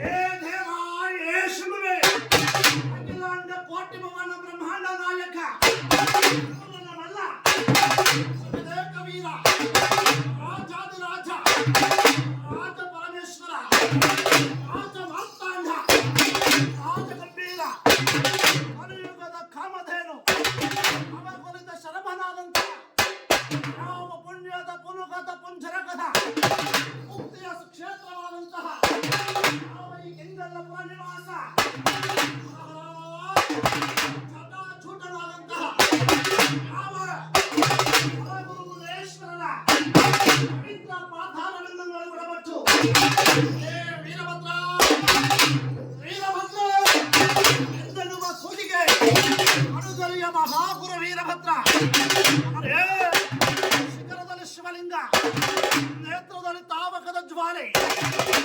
ಏ ದೇವ, ಏ ಶಿವವೇ, ಅಖಿಲಾಂಡ ಕೋಟಿ ಭುವನ ಬ್ರಹ್ಮಾಂಡ ನಾಯಕ, ನಮ್ಮಲ್ಲ ಸುಖದೇಕ ವೀರ, ರಾಜಾದಿರಾಜ, ರಾಜ ಪರಮೇಶ್ವರ, ರಾಜ ಮಾರ್ತಾಂಡ, ರಾಜ ಗಂಭೀರ, ಕಲಿಯುಗದ ಕಾಮಧೇನು, ಅವಗುಲಿತ ಶರಭನಾದಂತ ಯಾವ ಪುಣ್ಯದ ಪುನುಗದ ಪುಂಜರಗದ ಮುಕ್ತಿಯ ಸುಕ್ಷೇತ್ರವಾದಂತಹ ಯಾವ ಈ ಕೆಂಗಲ್ಲಪುರ ನಿವಾಸ ಜಟಾಚೂಟನಾದಂತಹ ಯಾವ ಗುರು ಮುನೇಶ್ವರನ ಪವಿತ್ರ ಪಾತಾಳವನ್ನು ಒಳಗೊಡಬಟ್ಟು ಹೇ ವೀರಭದ್ರ, ವೀರಭದ್ರ ಎಂದೆನ್ನುವ ಸೂಜಿಗೆ ಅನುದರಿಯ ಮಹಾಗುರು ವೀರಭದ್ರ, ಹೇ ಶಿಖರದಲ್ಲಿ ಶಿವಲಿಂಗ, ನೇತ್ರದಲ್ಲಿ ತಾವಕದ ಜ್ವಾಲೆ,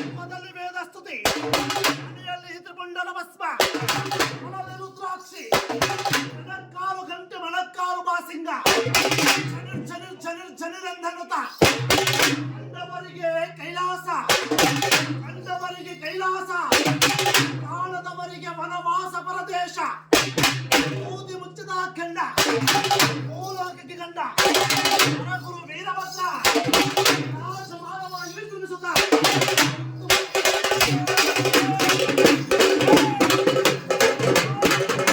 ಮುಖದಲ್ಲಿ ವೇದ ಸ್ತುತಿ, ಮನೆಯಲ್ಲಿ ಹಿತುಪುಂಡನ ಭಸ್ಮ, ಕೊಳಲಿ ರುದ್ರಾಕ್ಷಿ, ಮಣಕ್ಕಾಲು ಗಂಟೆ ಮಣಕ್ಕಾಲು ಬಾಸಿಂಗ, ಜನಿರ್ ಜನಿರ್ ಜನಿರ್ ಜನಿರೆಂದನುತ ಕಂಡವರಿಗೆ ಕೈಲಾಸ, ಕಂಡವರಿಗೆ ಕೈಲಾಸ, ಕಾಣದವರಿಗೆ ವನವಾಸ ಪರದೇಶ, ಊದಿ ಮುಚ್ಚಿದ ಖಂಡ, ಮೂಲೋಕಕ್ಕೆ ಗಂಡ, ಗುರು